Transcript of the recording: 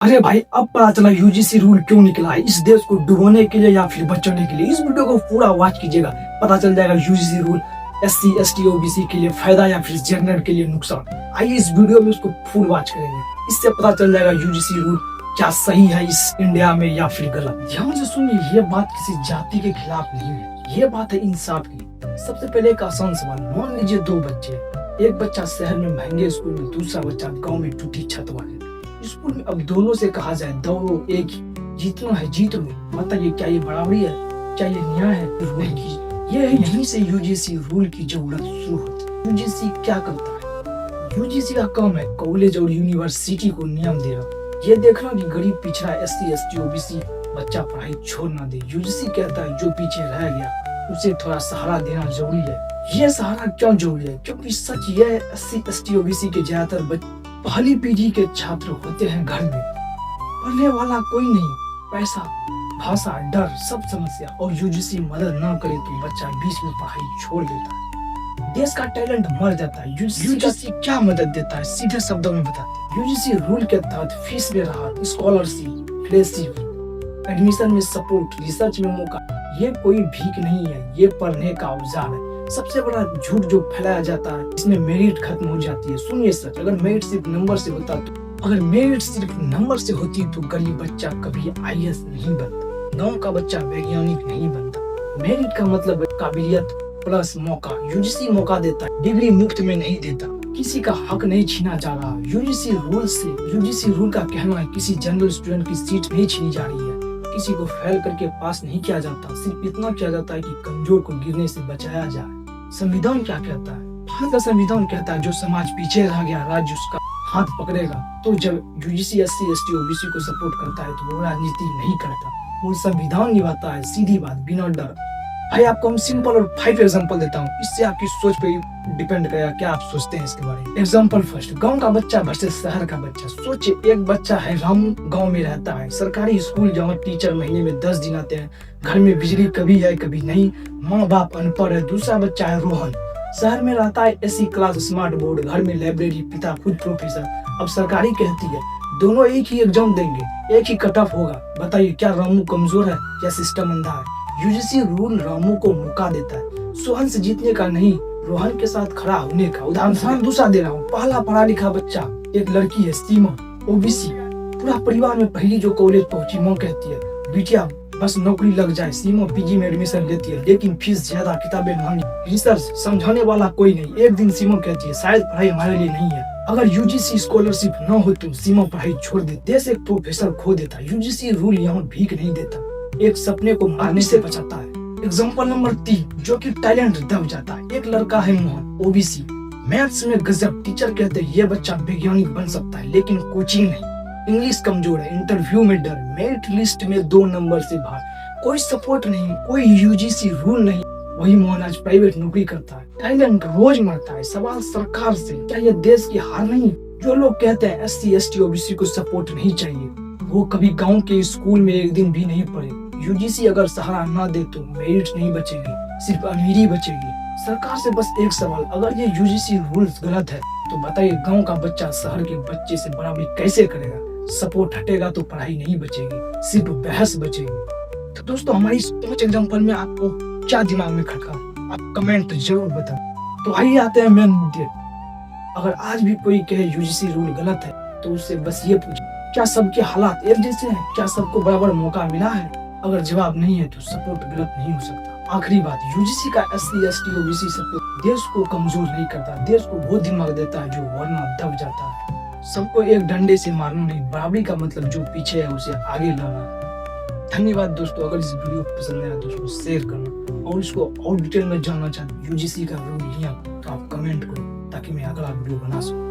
अरे भाई, अब पता चला यूजीसी रूल क्यों निकला है, इस देश को डुबोने के लिए या फिर बचाने के लिए। इस वीडियो को पूरा वॉच कीजिएगा, पता चल जाएगा UGC rule SC ST OBC के लिए फायदा या फिर जनरल के लिए नुकसान। आइए इस वीडियो में उसको फुल वॉच करेंगे, इससे पता चल जाएगा यूजीसी रूल क्या सही है इस इंडिया में या फिर गलत। ध्यान से सुनिए, ये बात किसी जाति के खिलाफ नहीं है, ये बात है इंसाफ की। सबसे पहले एक आसान सवाल, मान लीजिए दो बच्चे, एक बच्चा शहर में महंगे स्कूल में, दूसरा बच्चा गाँव में टूटी छत वाले स्कूल में। अब दोनों से कहा जाए दौड़ो, एक जीतना है जीत लो, बताइए क्या ये बराबरी है, क्या ये न्याय है? रूल की ये है, यहीं से यूजीसी रूल की जरूरत शुरू होती है। यूजीसी क्या करता है? यूजीसी का काम है कॉलेज और यूनिवर्सिटी को नियम देना, ये देखना कि गरीब पिछड़ा एससी एसटी ओबीसी बच्चा पढ़ाई छोड़ ना दे। यूजीसी कहता है जो पीछे रह गया उसे थोड़ा सहारा देना जरूरी है। ये सहारा क्यों जरूरी है? क्योंकि सच ये है, एससी एसटी ओबीसी के ज्यादातर बच्चे पहली पीढ़ी के छात्र होते हैं, घर में पढ़ने वाला कोई नहीं, पैसा, भाषा, डर, सब समस्या, और यूजीसी मदद ना करे तो बच्चा बीच में पढ़ाई छोड़ देता है, देश का टैलेंट मर जाता है। यूजीसी क्या मदद देता है, सीधे शब्दों में बताते हैं। यूजीसी रूल के तहत फीस में राहत, स्कॉलरशिप, फ्लेशिप, एडमिशन में सपोर्ट, रिसर्च में मौका। ये कोई भीख नहीं है, ये पढ़ने का औजार है। सबसे बड़ा झूठ जो फैलाया जाता है, इसमें मेरिट खत्म हो जाती है। सुनिए सच, अगर मेरिट सिर्फ नंबर से होता तो, अगर मेरिट सिर्फ नंबर से होती तो गरीब बच्चा कभी आईएएस नहीं बनता, गांव का बच्चा वैज्ञानिक नहीं बनता। मेरिट का मतलब काबिलियत प्लस मौका। यूजीसी मौका देता है, डिग्री मुफ्त में नहीं देता, किसी का हक नहीं छीना जा रहा। यूजीसी रूल का कहना है किसी जनरल स्टूडेंट की सीट नहीं छीनी जा रही है, किसी को फेल करके पास नहीं किया जाता, सिर्फ इतना किया जाता है कि कमजोर को गिरने से बचाया जाए। संविधान क्या कहता है? भारत का संविधान कहता है जो समाज पीछे रह गया राज्य उसका हाथ पकड़ेगा। तो जब यूजीसी एससी एसटी ओबीसी को सपोर्ट करता है तो वो राजनीति नहीं करता, वो संविधान निभाता है, सीधी बात, बिना डर। भाई आपको हम सिंपल और 5 एग्जांपल देता हूँ, इससे आपकी सोच पे डिपेंड करेगा क्या आप सोचते हैं इसके बारे में। एग्जांपल फर्स्ट, गांव का बच्चा वर्सेस शहर का बच्चा। सोचिए, एक बच्चा है रामू, गांव में रहता है, सरकारी स्कूल जहाँ टीचर महीने में 10 दिन आते हैं, घर में बिजली कभी है कभी नहीं, माँ बाप अनपढ़ है। दूसरा बच्चा है रोहन, शहर में रहता है, एसी क्लास, स्मार्ट बोर्ड, घर में लाइब्रेरी, पिता खुद प्रोफेसर। अब सरकारी कहती है दोनों एक ही एग्जाम देंगे, एक ही कट ऑफ होगा, बताइए क्या रामू कमजोर है या सिस्टम अंधा है? यूजीसी रूल रामू को मौका देता है, सोहन से जीतने का नहीं, रोहन के साथ खड़ा होने का। उदाहरण दूसरा दे रहा हूँ, पहला पढ़ा लिखा बच्चा, एक लड़की है सीमा, ओबीसी, पूरा परिवार में पहली जो कॉलेज पहुंची, माँ कहती है बिटिया बस नौकरी लग जाए। सीमा पीजी में एडमिशन लेती है, लेकिन फीस ज्यादा, किताबें महंगी, रिसर्च समझाने वाला कोई नहीं। एक दिन सीमा कहती है शायद पढ़ाई हमारे लिए नहीं है। अगर यूजीसी स्कॉलरशिप न हो तो सीमा पढ़ाई छोड़ दे, देश एक प्रोफेसर खो देता। यूजीसी रूल यहाँ भीख नहीं देता, एक सपने को मारने से बचाता है। एग्जाम्पल नंबर 3, जो कि टैलेंट दब जाता है। एक लड़का है मोहन, ओबीसी, मैथ्स में गजब, टीचर कहते हैं ये बच्चा वैज्ञानिक बन सकता है, लेकिन कोचिंग नहीं, इंग्लिश कमजोर है, इंटरव्यू में डर, मेरिट लिस्ट में 2 नंबर से बाहर, कोई सपोर्ट नहीं, कोई यूजीसी रूल नहीं। वही मोहन आज प्राइवेट नौकरी करता है, टैलेंट रोज मरता है। सवाल सरकार से, क्या ये देश की हार नहीं? जो लोग कहते हैं एससी एसटी ओबीसी को सपोर्ट नहीं चाहिए, वो कभी गाँव के स्कूल में एक दिन भी नहीं पढ़े। यूजीसी अगर सहारा ना दे तो मेरिट नहीं बचेगी, सिर्फ अमीरी बचेगी। सरकार से बस एक सवाल, अगर ये यूजीसी रूल्स गलत है तो बताइए गांव का बच्चा शहर के बच्चे से बराबरी कैसे करेगा? सपोर्ट हटेगा तो पढ़ाई नहीं बचेगी, सिर्फ बहस बचेगी। तो दोस्तों, हमारी इस 5 एग्जाम्पल में आपको क्या दिमाग में खटका, आप कमेंट जरूर बताओ। तो आइए आते हैं मेन मुद्दे। अगर आज भी कोई कहे यूजीसी रूल गलत है तो उससे बस ये पूछे, क्या सबके हालात एक जैसे हैं? क्या सबको बराबर मौका मिला है? अगर जवाब नहीं है तो सपोर्ट गलत नहीं हो सकता। आखिरी बात, यूजीसी का एससी एसटी ओबीसी सपोर्ट देश को कमजोर नहीं करता, देश को वो दिमाग देता है जो वरना दब जाता है। सबको एक डंडे से मारना नहीं, बराबरी का मतलब जो पीछे है उसे आगे लाना। धन्यवाद दोस्तों, अगर इस वीडियो को पसंद आया तो उसको शेयर करना, और इसको और डिटेल में जानना चाहते यूजीसी का रूल नियम तो आप कमेंट करो ताकि मैं अगला वीडियो बना सकूं।